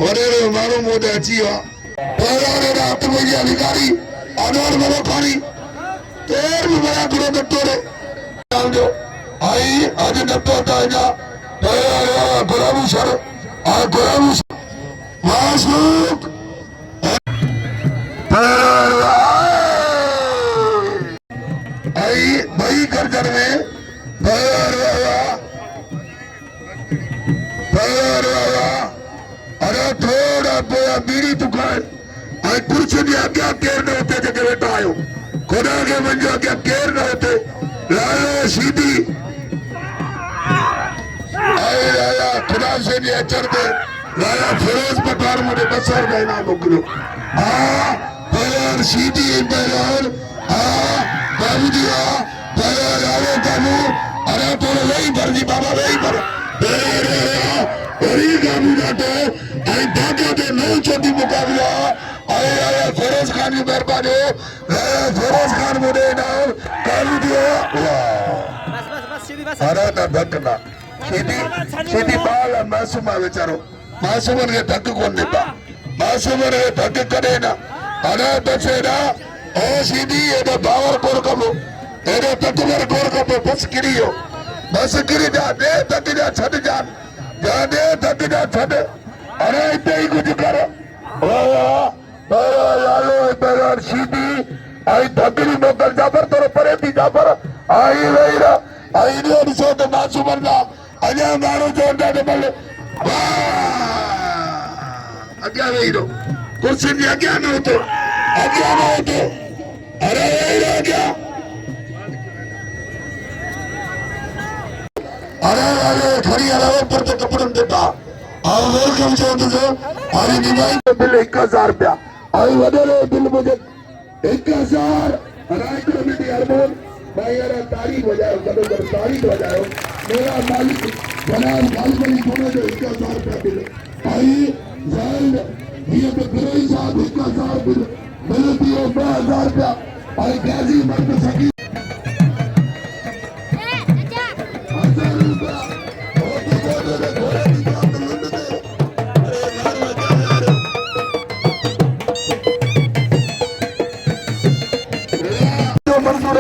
वडेरे मारो मोदे अची वा पहले रात में ये अधिकारी अनवर मरो खानी तेर भी बड़ा गुरु कटोरे जो आई आज नब्बे ताजा पहले गुलाबी सर आ गुलाबी मासूक आई भाई गर्दन में अरे थोड़ा बोया बीड़ी दुकान आई पुरुष ने आज्ञा केर न होते जगह बेटा आयो खुदा के मंजो आज्ञा केर न होते लालो सीधी आई लाला खुदा से नहीं चढ़ते लाला फिरोज पठार मुझे बसर गए मोकलो पहले सीधी पहले बाबू दिया पहले लालो कानू अरे थोड़ा वही भर दी बाबा वही भर बड़ी गामी जाते आई भाग्य के नौ चौथी मुकाबला आए आए फिरोज खान की मेहरबानी फिरोज खान मुझे नाम कानू दिया अरे ना धक्का सीधी सीधी बाल मासूम बेचारो मासूम के धक्क कौन देता मासूम के धक्क करे ना अरे दसेरा ओ सीधी ये तो बावर कोर कमो तेरे तक मेरे कोर कमो बस गिरी जा दे तक जा छड़ जा दे तक जा छड़ अरे इतने ही कुछ कर लालो इधर सीधी आई धकड़ी मोकल जाबर तोर परे थी जाबर आई वेरा आई ने सो तो मासूम ना अजा मारो जोरदार दे बल्ले आज्ञा वेरो कुर्सी की आज्ञा न होते अरे वेरा क्या अरे अरे खड़ी अलावा पर तो कपड़न देता आओ वेलकम से तुझे अरे निभाई तो बिल 1000 रुपया आई वडेरे बिल मुझे 1000 अरे कमेटी हार्मोन भाई यार तारीख बजाओ कदम कर तारीख बजाओ मेरा मालिक जनाब मालमनी दोनों जो 1000 रुपया बिल आई जान ये तो बिरई साहब 1000 बिल मिलती है 2000 रुपया आई गाजी मर्द सकी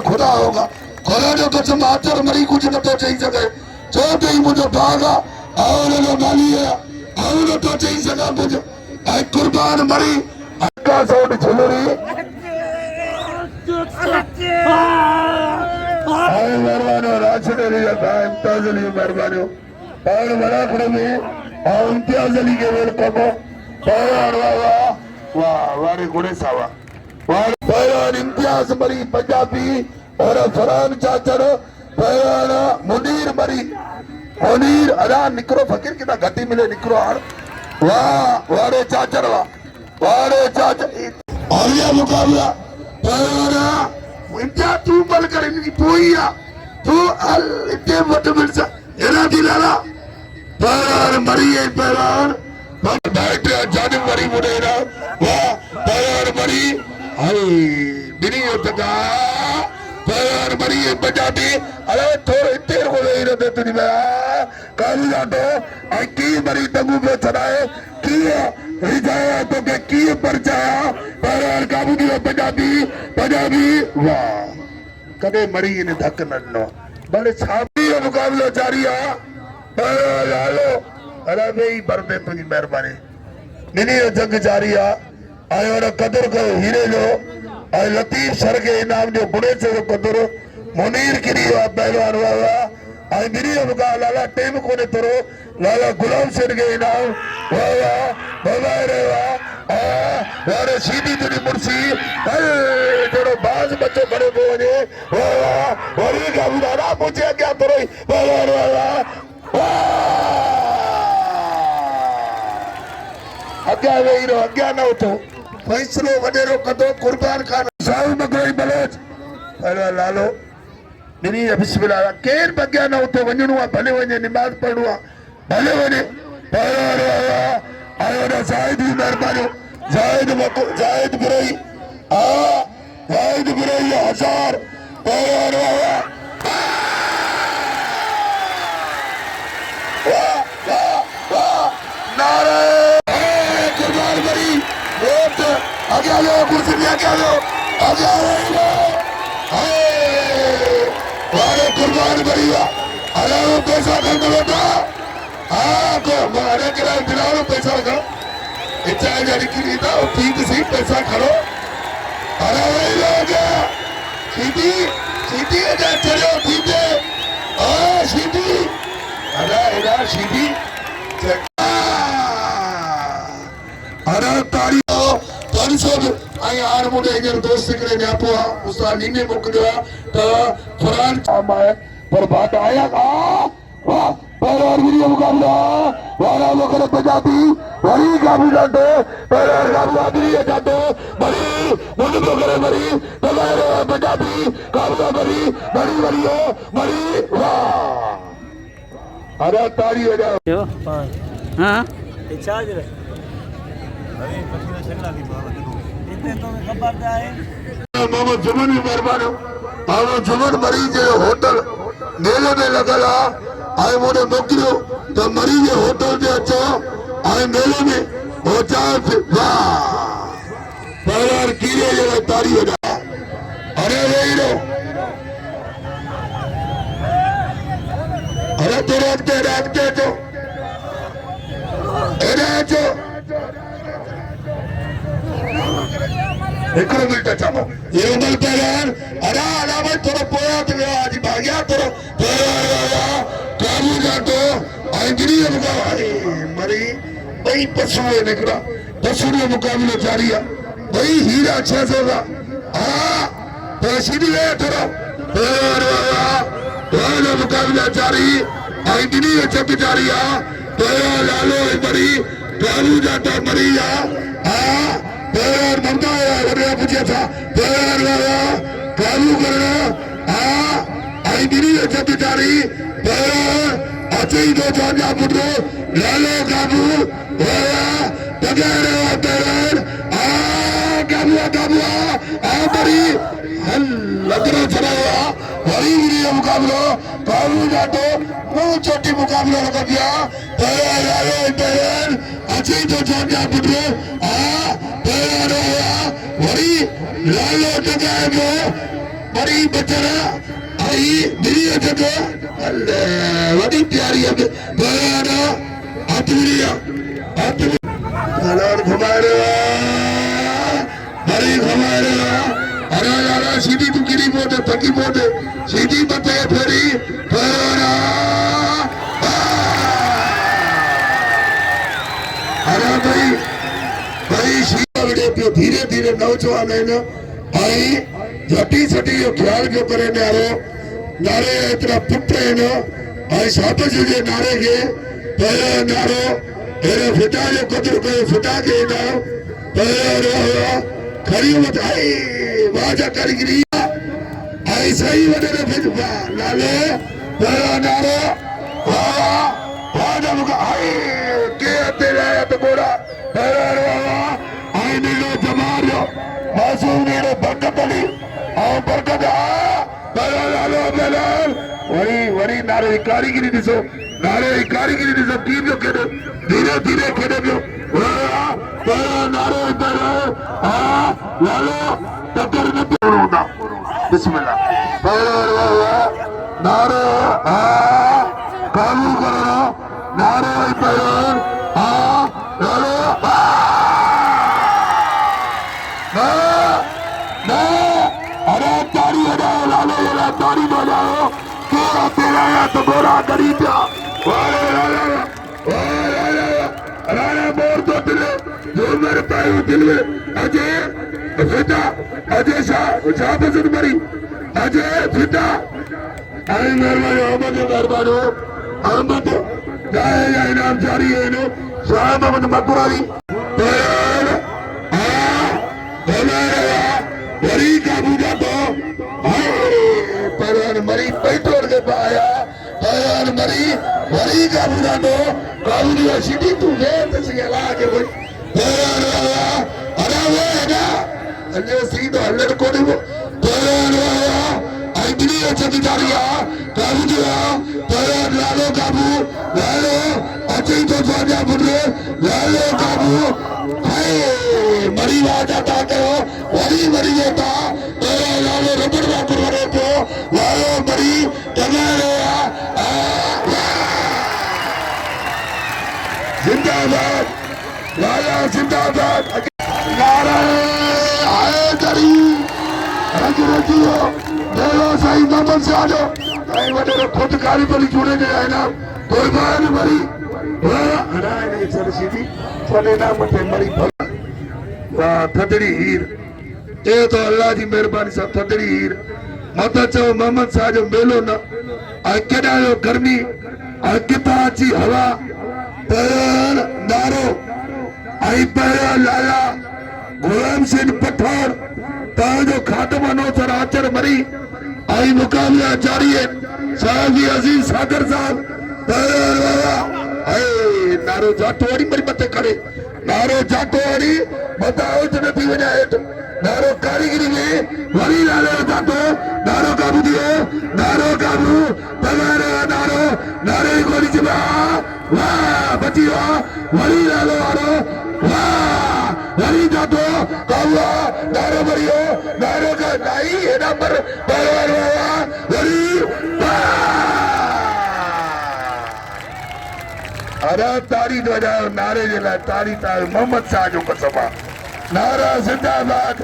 खुदा होगा खुदा जो कुछ मातर मरी कुछ न तो चाहिए सके जो कहीं मुझे भागा और लो गाली है और तो चाहिए सका मुझे आई कुर्बान मरी का सोड झुलरी आई मरवानो राशनरी का इम्तियाजली मरवानो और बड़ा खड़े में और इम्तियाजली के वेल को और वाह वारे गुणे सावा पहलान इम्तियाज मरी पंजाबी और फरहान चाचर पहलान मुनीर मरी मुनीर अदा निकरो फकीर कितना घटी मिले निकरो हार वाह वारे चाचर वारे चाचर और यह मुकाबला पहलान इम्तियाज तू बल कर इनकी पोइया तू अल इतने मत मिलसा एना दिलाला पहलान मरी है पहलान बैठे जाने मरी मुनेरा वाह पहलान मरी आई बिनी तका पर मरी पंजाबी अरे थोड़े तेर को ले रहे तुनी मैं काली जातो आई की मरी तंगू पे चढ़ाए की रिजाया तो के की पर जाया पर काबू दी पंजाबी वाह कदे मरी ने धक नन्नो बड़े छापी मुकाबला जारी है पर लालो अरे भाई बरदे तुनी मेहरबानी मिनी जंग जारी है आयो ना कदर को हीरे लो आई लतीफ सर के इनाम जो बुढ़े से कदर मुनीर किरी पहलवान वाला आई मिरी मुका लाला टेम को ने तरो लाला गुलाम सिर के इनाम वाला बाबा रे वारे सीधी तुरी मुर्सी जोड़ो बाज बच्चों खड़े को वने वाह और ये का बुलाना मुझे क्या तरो पहलवान वाला अज्ञा वेरो अज्ञा न उठो फैसलो वडेरो कदो कुर्बान खान साहब मगरोई बलोच पहले लालो निनी बिस्मिल्लाह केर बग्या न उठो वणनुआ भले वने नमाज पढ़नुआ भले वने पहले आयो ना जायद की मेहरबानी जायद बिरई जायद बिरई 1000 पहले वाह नारे आगे आ जाओ कुर्सी भी आगे आ जाओ आगे आ रही हो वारे कुर्बान करिया अरे वो पैसा कर दो बेटा हाँ को मारे के लिए दिलाओ पैसा का इच्छा जारी की नहीं था ठीक से पैसा करो अरे वही लोग सीधी सीधी अरे चलो ठीक है सीधी अरे इधर सीधी अरे तारियो तारिसोब आई आर मुझे इधर दोस्त करे न्यापुआ उसका नीने मुक गया तो फरान आमाए पर बात आया का वाह पर और वीडियो मुकाबला वाला लोग करे पंजाबी बड़ी काबू जाते पर और काबू आदमी है जाते बड़ी मुझे लोग करे बड़ी तलारे पंजाबी काबू बड़ी बड़ी बड़ी हो बड़ी वाह अरे तारी हो जाओ हाँ चार्ज रे अरे पछीना छगड़ा की बात इतने तो खबर जाए मोहम्मद जुमन भी मेहरबान आओ जुमन मरीज होटल मेले में लगला आए मोने मोकिलो तो मरीज होटल जे अचो आए मेले में हो जाए वाह पर कीड़े जे तारी हो जा अरे वेरो अरे तो रखते तो एरे जो एक मिनट चाहो ये उमल पहलवान अरे अलावा थोड़ा पोया तो आज भाग्या थोड़ा काबू जातो आंगरी मुकाबले मरी भाई पशु निकला पशु ने मुकाबले जारी है भाई हीरा 600 का हाँ तो सीधी है थोड़ा तो मुकाबला जारी आंगरी चक जारी है तो लालो मरी काबू जाता मरी हाँ पैर बनता है वरिया पूछा था पैर वाला काबू करना हाँ आई दिनी जब जारी पैर अच्छे ही दो जाना पुत्रो लालो काबू वाला तगड़ा पैर काबू बड़ी हल लगना चला गया बड़ी गिरी मुकाबला काबू जातो बहुत छोटी मुकाबला लगा दिया पैर लालो पैर अच्छे ही दो जाना पुत्रो बड़ी लालो जगह में बड़ी बचना आई दिल्ली जगह अल्लाह बड़ी प्यारी है बड़ा अतुरिया कलर घुमारे बड़ी घुमारे अरे यार सीधी तू गिरी मोटे थकी मोटे सीधी बते फेरी बड़ा अरे भाई धीरे धीरे नौजवान आई जटी सटी जो ख्याल जो करे नारे इतना पुत्र आई सापस जो नारे के पहले नारो एरे फिटा जो कदर को फिटा के ना पहले खड़ी मत आई वाजा कारीगरी आई सही वजह फिर नाले पहले नारो वाजा मुका आई के तेरा तो बोरा पहले नीलो जमारियो मासूम नीलो बरकत अली और बरकत बड़ा लालो बेलाल वरी नारे कारीगिरी दिसो टीम जो खेदो धीरे धीरे खेदो जो बड़ा नारे बड़ा लालो टक्कर न होता बिस्मिल्लाह बड़ा नारे काबू करो नारे बड़ा लालो अरे तारी हो जाओ लालो वाला तारी हो जाओ तेरा तेरा या तो गोरा गरीब राणा मोर तो दिल जो मेरे पाए दिल में अजय फिटा अजय शाह पसंद मरी अजय फिटा आई मेहरबानी अहमद अहमद जाए इनाम जारी है नो शाह मोहम्मद मकबरारी बड़ी काबू जातो पैरान मरी पैटोड़ के पाया पैरान मरी बड़ी काबू जातो काबू दिया सीधी तू ले तो सियाला के बोल पैरान वाला अरे वो है ना अल्ले सीधो अल्ले को नहीं वो पैरान वाला आई दिनी अच्छा दिखारिया काबू दिया पैरान लालो काबू लालो अच्छी तो जाने बुढ़े लालो काबू हाय वरी वाजा था करो वरी वरी था तेरा नालो रबड़ वापर वरे को वालो मरी तगारे जिंदाबाद वाला जिंदाबाद नारा हैदरी रज रजियो देलो साईं मोहम्मद साजो साईं वडेरो खुद कारीबली जुड़े गया है ना कुर्बान मरी वाह हराए नहीं सरसीदी थोड़े ना मथे मरी वाह थदड़ी हीर ये तो अल्लाह की मेहरबानी सां थदड़ी हीर मत चो मोहम्मद साजो मेलो न आ केडा गर्मी आ किथा अची हवा पर नारो आई पर लाला गुलाम सिंह पठान ताजो खात्मा नो सर आचर मरी आई मुकाबला जारी है साहब अजीज सागर साहब नारो जाटवाड़ी मरी मत खड़े नारो जाटवाड़ी बताओ जनती वजह हेठ नारो कारीगरी में वरी लालो जाटो नारो काबू दियो नारो काबू तगारे नारो नारे गोली जबा वाह बचियो वरी लालो आरो वाह वरी जाटो काबू नारो मरियो नारो का नाई है नंबर पहलवान वाह वरी अरे तारी बजाओ नारे जे लाइ तारी तारी मोहम्मद शाह जो कसम आहे नारा जिंदाबाद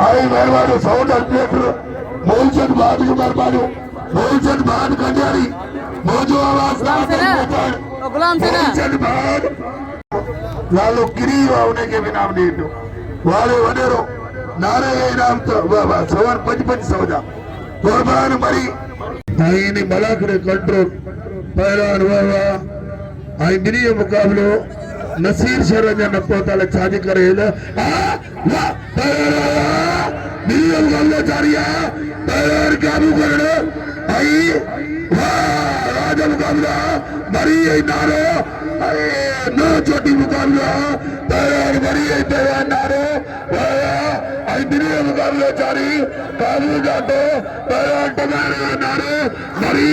आई मेहरबानी साउंड ऑपरेटर मूलचंद बाद जो मेहरबानी मूलचंद बाद कंडियारी मौजो आवाज गुलाम से ना मूलचंद बाद लालो गिरी वावने के बिना नहीं दो वाले वडेरो नारे के इनाम तो वाह सवन 55 जा कुर्बान मरी आई ने मलाखरे कंट्रोल पहलवान वाह आई बिनी मुकाबलो नसीर शरण न पोताले छाजी करे वाह पहलवान बिनी मुकाबलो जारिया पहलवान काबू करने आई वाह राजा मुकाबला मरी आई नारो अरे नो छोटी मुकाबला पहलवान मरी आई पहलवान नारो वाह आई बिनी मुकाबलो जारी काबू जातो पहलवान टमारे नारो मरी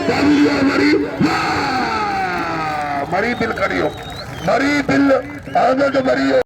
काबू मरी वाह मरी बिल करियो मरी बिल आगे तो मरियो।